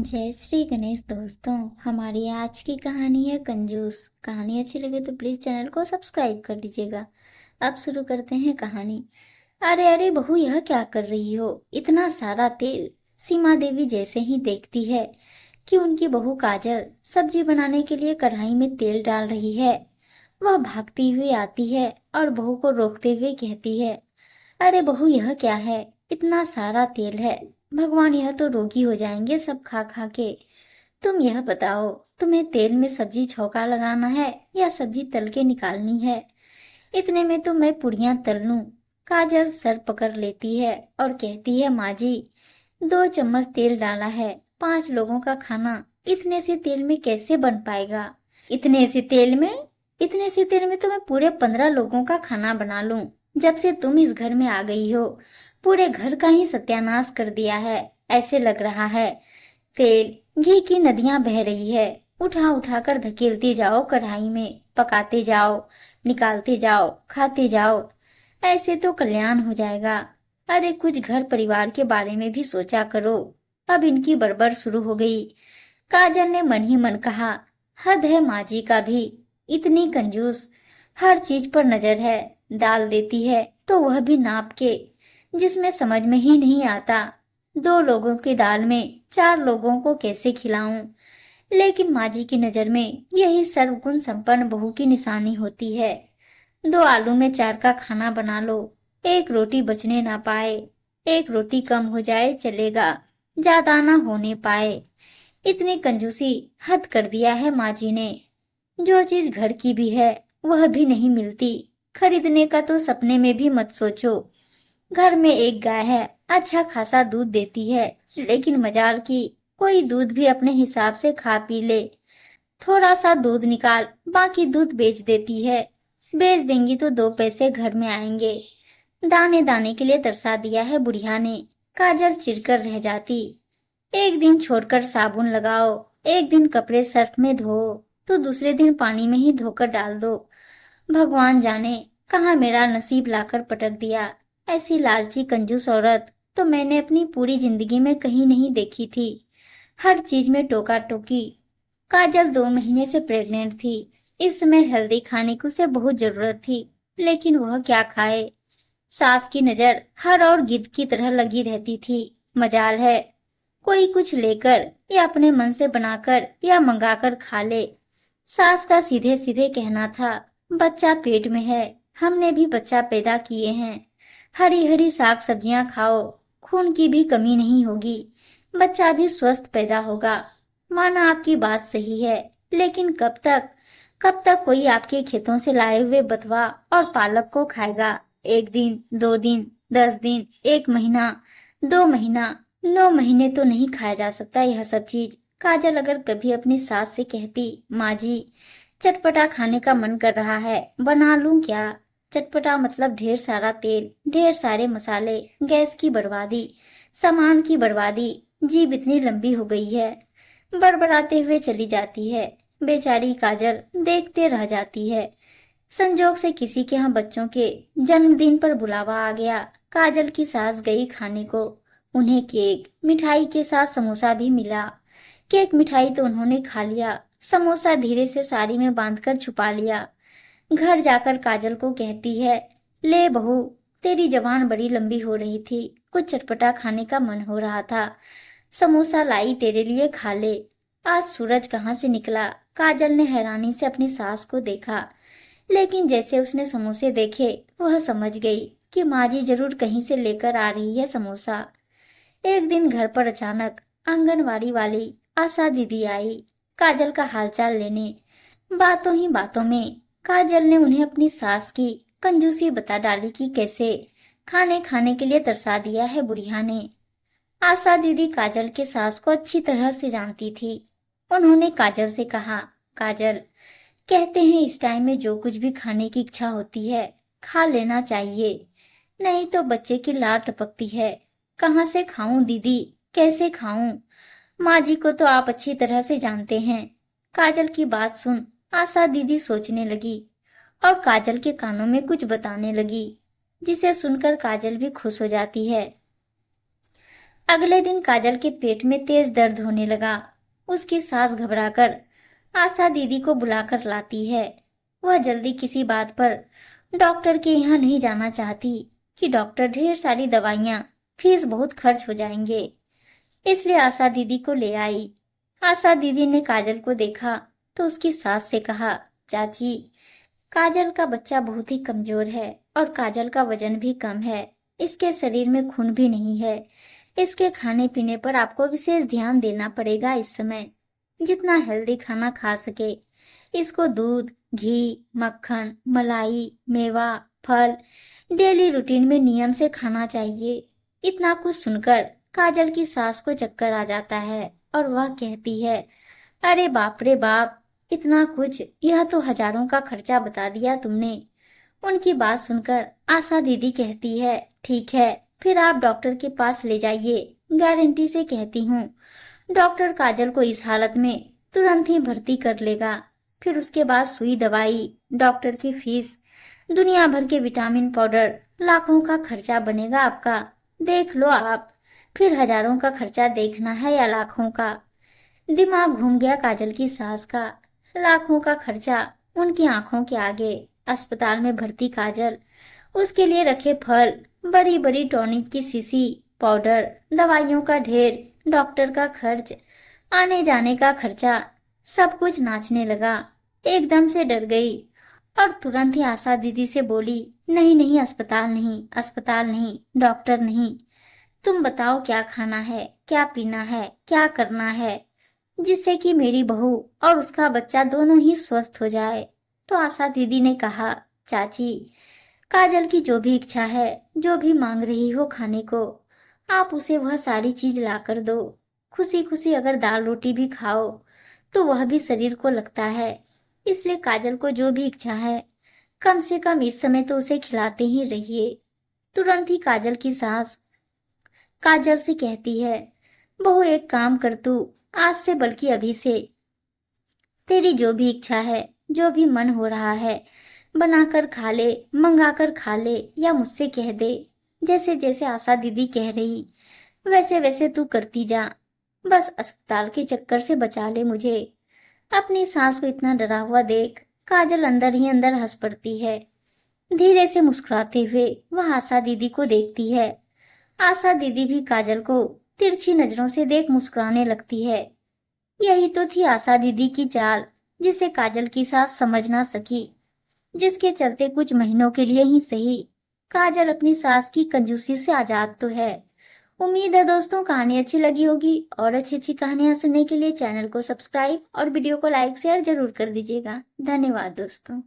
जय श्री गणेश दोस्तों। हमारी आज की कहानी है कंजूस। कहानी अच्छी लगे तो प्लीज चैनल को सब्सक्राइब कर लीजिएगा। अब शुरू करते हैं कहानी। अरे अरे बहू, यह क्या कर रही हो? इतना सारा तेल। सीमा देवी जैसे ही देखती है कि उनकी बहू काजल सब्जी बनाने के लिए कढ़ाई में तेल डाल रही है, वह भागती हुई आती है और बहू को रोकते हुए कहती है, अरे बहू, यह क्या है? इतना सारा तेल है। भगवान, यह तो रोगी हो जाएंगे सब खा खा के। तुम यह बताओ, तुम्हें तेल में सब्जी छौंका लगाना है या सब्जी तल के निकालनी है? इतने में तो मैं पुड़ियां तल लूं। काजल सर पकड़ लेती है और कहती है, माँ जी, 2 चम्मच तेल डाला है, 5 लोगों का खाना इतने से तेल में कैसे बन पाएगा? इतने से तेल में तो मैं पूरे 15 लोगों का खाना बना लूं। जब से तुम इस घर में आ गई हो, पूरे घर का ही सत्यानाश कर दिया है। ऐसे लग रहा है तेल घी की नदियां बह रही है। उठा उठा कर धकेलती जाओ कढ़ाई में, पकाते जाओ, निकालते जाओ, खाते जाओ। ऐसे तो कल्याण हो जाएगा। अरे कुछ घर परिवार के बारे में भी सोचा करो। अब इनकी बड़बड़ शुरू हो गई। काजल ने मन ही मन कहा, हद है माँ जी का भी, इतनी कंजूस। हर चीज पर नजर है। दाल देती है तो वह भी नाप के, जिसमें समझ में ही नहीं आता 2 लोगों की दाल में 4 लोगों को कैसे खिलाऊं। लेकिन माँ जी की नजर में यही सर्वगुण संपन्न बहू की निशानी होती है। 2 आलू में 4 का खाना बना लो, एक रोटी बचने ना पाए। एक रोटी कम हो जाए चलेगा, ज्यादा ना होने पाए। इतनी कंजूसी हद कर दिया है माँ जी ने। जो चीज घर की भी है वह भी नहीं मिलती। खरीदने का तो सपने में भी मत सोचो। घर में एक गाय है, अच्छा खासा दूध देती है, लेकिन मजाल की कोई दूध भी अपने हिसाब से खा पी ले। थोड़ा सा दूध निकाल, बाकी दूध बेच देती है। बेच देंगी तो 2 पैसे घर में आएंगे। दाने दाने के लिए तरसा दिया है बुढ़िया ने। काजल चिढ़कर रह जाती। एक दिन छोड़कर साबुन लगाओ, एक दिन कपड़े सर्फ में धो, तो दूसरे दिन पानी में ही धोकर डाल दो। भगवान जाने कहाँ मेरा नसीब लाकर पटक दिया। ऐसी लालची कंजूस औरत तो मैंने अपनी पूरी जिंदगी में कहीं नहीं देखी थी। हर चीज में टोका टोकी। काजल 2 महीने से प्रेग्नेंट थी। इस समय हेल्दी खाने की उसे बहुत जरूरत थी, लेकिन वह क्या खाए? सास की नजर हर और गिद्ध की तरह लगी रहती थी। मजाल है कोई कुछ लेकर या अपने मन से बनाकर या मंगाकर खा ले। सास का सीधे सीधे कहना था, बच्चा पेट में है, हमने भी बच्चा पैदा किए हैं। हरी हरी साग सब्जियां खाओ, खून की भी कमी नहीं होगी, बच्चा भी स्वस्थ पैदा होगा। माना आपकी बात सही है, लेकिन कब तक कोई आपके खेतों से लाए हुए बथुआ और पालक को खाएगा? 1 दिन, 2 दिन, 10 दिन, 1 महीना, 2 महीना, 9 महीने तो नहीं खाया जा सकता यह सब चीज। काजल अगर कभी अपनी सास से कहती, माँ जी, चटपटा खाने का मन कर रहा है, बना लूं क्या? चटपटा मतलब ढेर सारा तेल, ढेर सारे मसाले, गैस की बर्बादी, सामान की बर्बादी। जीभ इतनी लंबी हो गई है, बड़बड़ाते हुए चली जाती है। बेचारी काजल देखते रह जाती है। संजोग से किसी के यहाँ बच्चों के जन्मदिन पर बुलावा आ गया। काजल की सास गई खाने को। उन्हें केक मिठाई के साथ समोसा भी मिला। केक मिठाई तो उन्होंने खा लिया, समोसा धीरे से साड़ी में बांधकर छुपा लिया। घर जाकर काजल को कहती है, ले बहू, तेरी जबान बड़ी लंबी हो रही थी, कुछ चटपटा खाने का मन हो रहा था, समोसा लाई तेरे लिए, खा ले। आज सूरज कहाँ से निकला? काजल ने हैरानी से अपनी सास को देखा, लेकिन जैसे उसने समोसे देखे वह समझ गई कि माँ जी जरूर कहीं से लेकर आ रही है समोसा। एक दिन घर पर अचानक आंगनवाड़ी वाली आशा दीदी आई, काजल का हालचाल लेने। बातों ही बातों में काजल ने उन्हें अपनी सास की कंजूसी बता डाली कि कैसे खाने खाने के लिए तरसा दिया है बुढ़िया ने। आशा दीदी काजल के सास को अच्छी तरह से जानती थी। उन्होंने काजल से कहा, काजल, कहते हैं इस टाइम में जो कुछ भी खाने की इच्छा होती है खा लेना चाहिए, नहीं तो बच्चे की लार टपकती है। कहाँ से खाऊं दीदी, कैसे खाऊं? माँ जी को तो आप अच्छी तरह से जानते हैं। काजल की बात सुन आशा दीदी सोचने लगी और काजल के कानों में कुछ बताने लगी, जिसे सुनकर काजल भी खुश हो जाती है। अगले दिन काजल के पेट में तेज दर्द होने लगा। उसकी सास घबराकर आशा दीदी को बुलाकर लाती है। वह जल्दी किसी बात पर डॉक्टर के यहाँ नहीं जाना चाहती कि डॉक्टर ढेर सारी दवाइयाँ, फीस बहुत खर्च हो जाएंगे, इसलिए आशा दीदी को ले आई। आशा दीदी ने काजल को देखा तो उसकी सास से कहा, चाची, काजल का बच्चा बहुत ही कमजोर है और काजल का वजन भी कम है। इसके शरीर में खून भी नहीं है। इसके खाने पीने पर आपको विशेष ध्यान देना पड़ेगा। इस समय जितना हेल्दी खाना खा सके। इसको दूध, घी, मक्खन, मलाई, मेवा, फल डेली रूटीन में नियम से खाना चाहिए। इतना कुछ सुनकर काजल की सास को चक्कर आ जाता है और वह कहती है, अरे बाप रे बाप, इतना कुछ, यह तो हजारों का खर्चा बता दिया तुमने। उनकी बात सुनकर आशा दीदी कहती है, ठीक है, फिर आप डॉक्टर के पास ले जाइए, गारंटी से कहती हूँ डॉक्टर काजल को इस हालत में तुरंत ही भर्ती कर लेगा। फिर उसके बाद सुई दवाई, डॉक्टर की फीस, दुनिया भर के विटामिन पाउडर, लाखों का खर्चा बनेगा आपका। देख लो आप, फिर हजारों का खर्चा देखना है या लाखों का। दिमाग घूम गया काजल की सास का। लाखों का खर्चा उनकी आंखों के आगे। अस्पताल में भर्ती काजल, उसके लिए रखे फल, बड़ी बड़ी टॉनिक की शीशी, पाउडर, दवाइयों का ढेर, डॉक्टर का खर्च, आने जाने का खर्चा, सब कुछ नाचने लगा। एकदम से डर गई और तुरंत ही आशा दीदी से बोली, नहीं नहीं, अस्पताल नहीं, अस्पताल नहीं, डॉक्टर नहीं, तुम बताओ क्या खाना है, क्या पीना है, क्या करना है, जिससे कि मेरी बहू और उसका बच्चा दोनों ही स्वस्थ हो जाए। तो आशा दीदी ने कहा, चाची, काजल की जो भी इच्छा है, जो भी मांग रही हो खाने को, आप उसे वह सारी चीज ला कर दो। खुशी खुशी अगर दाल रोटी भी खाओ तो वह भी शरीर को लगता है। इसलिए काजल को जो भी इच्छा है, कम से कम इस समय तो उसे खिलाते ही रहिए। तुरंत ही काजल की सास काजल से कहती है, बहू एक काम कर, तू आज से बल्कि अभी से तेरी जो भी इच्छा है, जो भी मन हो रहा है, बनाकर खा ले, मंगा कर खा ले या मुझसे कह दे। जैसे जैसे आशा दीदी कह रही वैसे वैसे तू करती जा। बस अस्पताल के चक्कर से बचा ले मुझे। अपनी सास को इतना डरा हुआ देख काजल अंदर ही अंदर हंस पड़ती है। धीरे से मुस्कुराते हुए वह आशा दीदी को देखती है। आशा दीदी भी काजल को तिरछी नजरों से देख मुस्कुराने लगती है। यही तो थी आशा दीदी की चाल, जिसे काजल की सास समझ ना सकी, जिसके चलते कुछ महीनों के लिए ही सही काजल अपनी सास की कंजूसी से आजाद तो है। उम्मीद है दोस्तों कहानी अच्छी लगी होगी, और अच्छी अच्छी कहानियां सुनने के लिए चैनल को सब्सक्राइब और वीडियो को लाइक शेयर जरूर कर दीजिएगा। धन्यवाद दोस्तों।